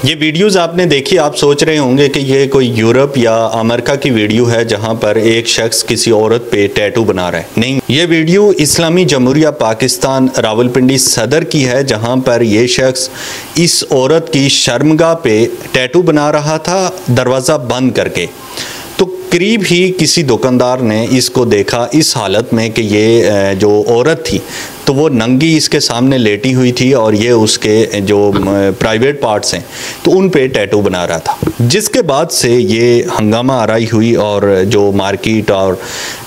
ये वीडियोस आपने देखी, आप सोच रहे होंगे कि ये कोई यूरोप या अमेरिका की वीडियो है जहां पर एक शख्स किसी औरत पे टैटू बना रहा है। नहीं, ये वीडियो इस्लामी जमहूरिया पाकिस्तान रावलपिंडी सदर की है, जहां पर ये शख्स इस औरत की शर्मगाह पे टैटू बना रहा था, दरवाज़ा बंद करके। तो करीब ही किसी दुकानदार ने इसको देखा इस हालत में कि ये जो औरत थी तो वो नंगी इसके सामने लेटी हुई थी और ये उसके जो प्राइवेट पार्ट्स हैं तो उन पे टैटू बना रहा था, जिसके बाद से ये हंगामा आराई हुई और जो मार्केट और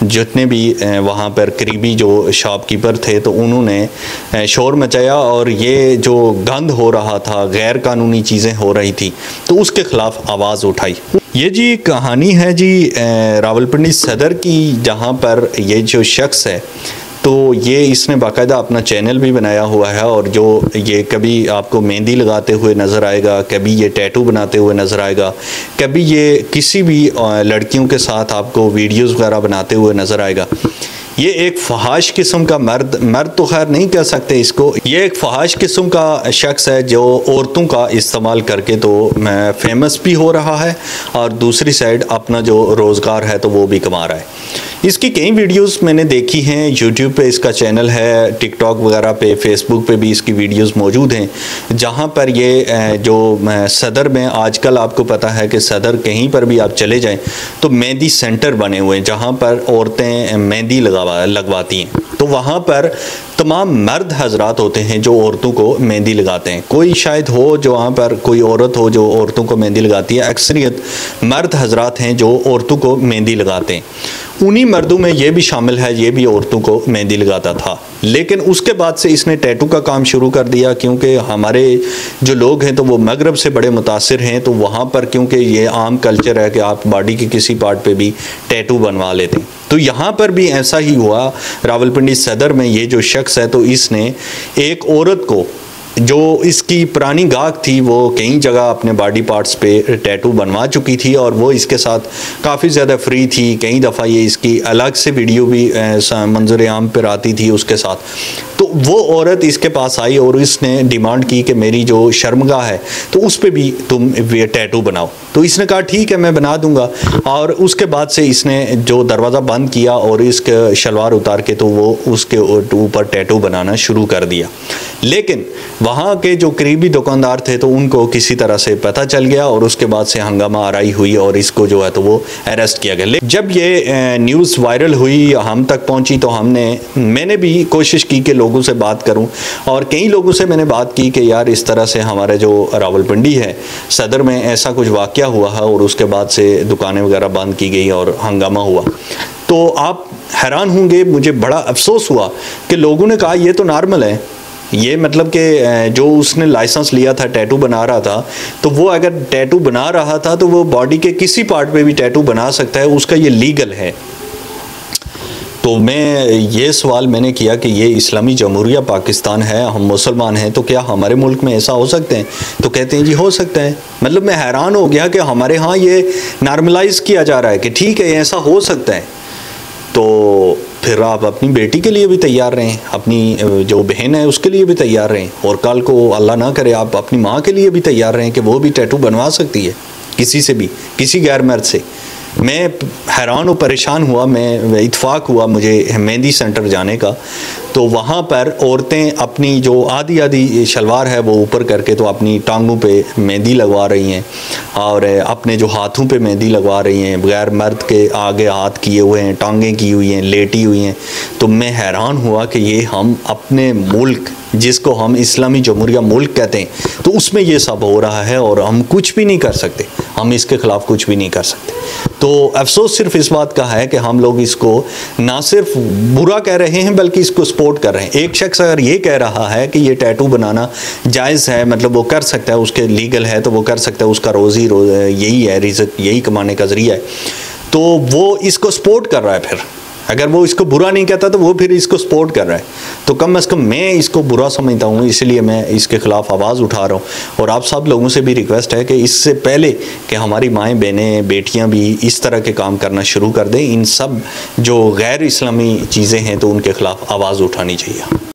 जितने भी वहाँ पर करीबी जो शॉपकीपर थे तो उन्होंने शोर मचाया और ये जो गंद हो रहा था, गैर कानूनी चीज़ें हो रही थी, तो उसके ख़िलाफ़ आवाज़ उठाई। ये जी कहानी है जी रावलपिंडी सदर की, जहाँ पर ये जो शख्स है तो ये इसने बाकायदा अपना चैनल भी बनाया हुआ है और जो ये कभी आपको मेहंदी लगाते हुए नज़र आएगा, कभी ये टैटू बनाते हुए नज़र आएगा, कभी ये किसी भी लड़कियों के साथ आपको वीडियोस वगैरह बनाते हुए नज़र आएगा। ये एक फहाश किस्म का मर्द तो खैर नहीं कह सकते इसको, ये एक फहाश किस्म का शख्स है जो औरतों का इस्तेमाल करके तो फेमस भी हो रहा है और दूसरी साइड अपना जो रोज़गार है तो वो भी कमा रहा है। इसकी कई वीडियोस मैंने देखी हैं, यूट्यूब पे इसका चैनल है, टिकटॉक वगैरह पे, फेसबुक पे भी इसकी वीडियोस मौजूद हैं, जहाँ पर ये जो सदर में आजकल आपको पता है कि सदर कहीं पर भी आप चले जाएं तो मेहंदी सेंटर बने हुए हैं जहाँ पर औरतें मेहंदी लगवाती हैं। तो वहाँ पर तमाम मर्द हजरात होते हैं जो औरतों को मेहंदी लगाते हैं। कोई शायद हो जो वहाँ पर कोई औरत हो जो औरतों को मेहंदी लगाती है, अक्सरियत मर्द हजरात हैं जो औरतों को मेहंदी लगाते हैं। उन्हीं मर्दों में ये भी शामिल है, ये भी औरतों को मेहंदी लगाता था। लेकिन उसके बाद से इसने टैटू का काम शुरू कर दिया, क्योंकि हमारे जो लोग हैं तो वो मगरब से बड़े मुतासिर हैं, तो वहाँ पर क्योंकि ये आम कल्चर है कि आप बॉडी के किसी पार्ट पे भी टैटू बनवा लेते हैं। तो यहाँ पर भी ऐसा ही हुआ। रावलपिंडी सदर में ये जो शख्स है तो इसने एक औरत को, जो इसकी पुरानी गाहक थी, वो कई जगह अपने बॉडी पार्ट्स पे टैटू बनवा चुकी थी और वो इसके साथ काफ़ी ज़्यादा फ्री थी। कई दफ़ा ये इसकी अलग से वीडियो भी मंजर आम पर आती थी उसके साथ। तो वो औरत इसके पास आई और इसने डिमांड की कि मेरी जो शर्मगाह है तो उस पर भी तुम टैटू बनाओ। तो इसने कहा ठीक है मैं बना दूंगा, और उसके बाद से इसने जो दरवाज़ा बंद किया और इसके शलवार उतार के तो वो उसके ऊपर टैटू बनाना शुरू कर दिया। लेकिन वहाँ के जो करीबी दुकानदार थे तो उनको किसी तरह से पता चल गया और उसके बाद से हंगामा आराई हुई और इसको जो है तो वो अरेस्ट किया गया। जब ये न्यूज़ वायरल हुई, हम तक पहुँची, तो मैंने भी कोशिश की कि लोगों से बात करूं और कई लोगों से मैंने बात की कि यार इस तरह से हमारे जो रावलपिंडी है सदर में ऐसा कुछ वाक़या हुआ है और उसके बाद से दुकानें वगैरह बंद की गई और हंगामा हुआ। तो आप हैरान होंगे, मुझे बड़ा अफसोस हुआ कि लोगों ने कहा ये तो नॉर्मल है, ये मतलब कि जो उसने लाइसेंस लिया था, टैटू बना रहा था, तो वो अगर टैटू बना रहा था तो वो बॉडी के किसी पार्ट पे भी टैटू बना सकता है, उसका ये लीगल है। तो मैं ये सवाल मैंने किया कि ये इस्लामी जमहूरिया पाकिस्तान है, हम मुसलमान हैं, तो क्या हमारे मुल्क में ऐसा हो सकता है? तो कहते हैं जी हो सकता है। मतलब मैं हैरान हो गया कि हमारे यहाँ ये नॉर्मलाइज़ किया जा रहा है कि ठीक है ऐसा हो सकता है। तो फिर आप अपनी बेटी के लिए भी तैयार रहें, अपनी जो बहन है उसके लिए भी तैयार रहें, और कल को अल्लाह ना करे आप अपनी माँ के लिए भी तैयार रहें कि वो भी टैटू बनवा सकती है किसी से भी, किसी गैर मर्द से। मैं हैरान और परेशान हुआ, मैं इत्फाक हुआ मुझे मेहंदी सेंटर जाने का, तो वहाँ पर औरतें अपनी जो आधी शलवार है वो ऊपर करके तो अपनी टांगों पे मेहंदी लगवा रही हैं और अपने जो हाथों पे मेहंदी लगवा रही हैं, बगैर मर्द के आगे हाथ किए हुए हैं, टांगें की हुई हैं, लेटी हुई हैं। तो मैं हैरान हुआ कि ये हम अपने मुल्क, जिसको हम इस्लामी जमहूरिया मुल्क कहते हैं, तो उसमें ये सब हो रहा है और हम कुछ भी नहीं कर सकते, हम इसके ख़िलाफ़ कुछ भी नहीं कर सकते। तो अफसोस सिर्फ इस बात का है कि हम लोग इसको ना सिर्फ बुरा कह रहे हैं बल्कि इसको सपोर्ट कर रहे हैं। एक शख्स अगर ये कह रहा है कि ये टैटू बनाना जायज़ है, मतलब वो कर सकता है, उसके लीगल है तो वो कर सकता है, उसका रोज़ी यही है, रिज़्क यही कमाने का ज़रिया है, तो वो इसको सपोर्ट कर रहा है। फिर अगर वो इसको बुरा नहीं कहता तो वो फिर इसको सपोर्ट कर रहा है। तो कम से कम मैं इसको बुरा समझता हूँ, इसलिए मैं इसके ख़िलाफ़ आवाज़ उठा रहा हूँ। और आप सब लोगों से भी रिक्वेस्ट है कि इससे पहले कि हमारी माएँ बहनें बेटियाँ भी इस तरह के काम करना शुरू कर दें, इन सब जो गैर इस्लामी चीज़ें हैं तो उनके ख़िलाफ़ आवाज़ उठानी चाहिए।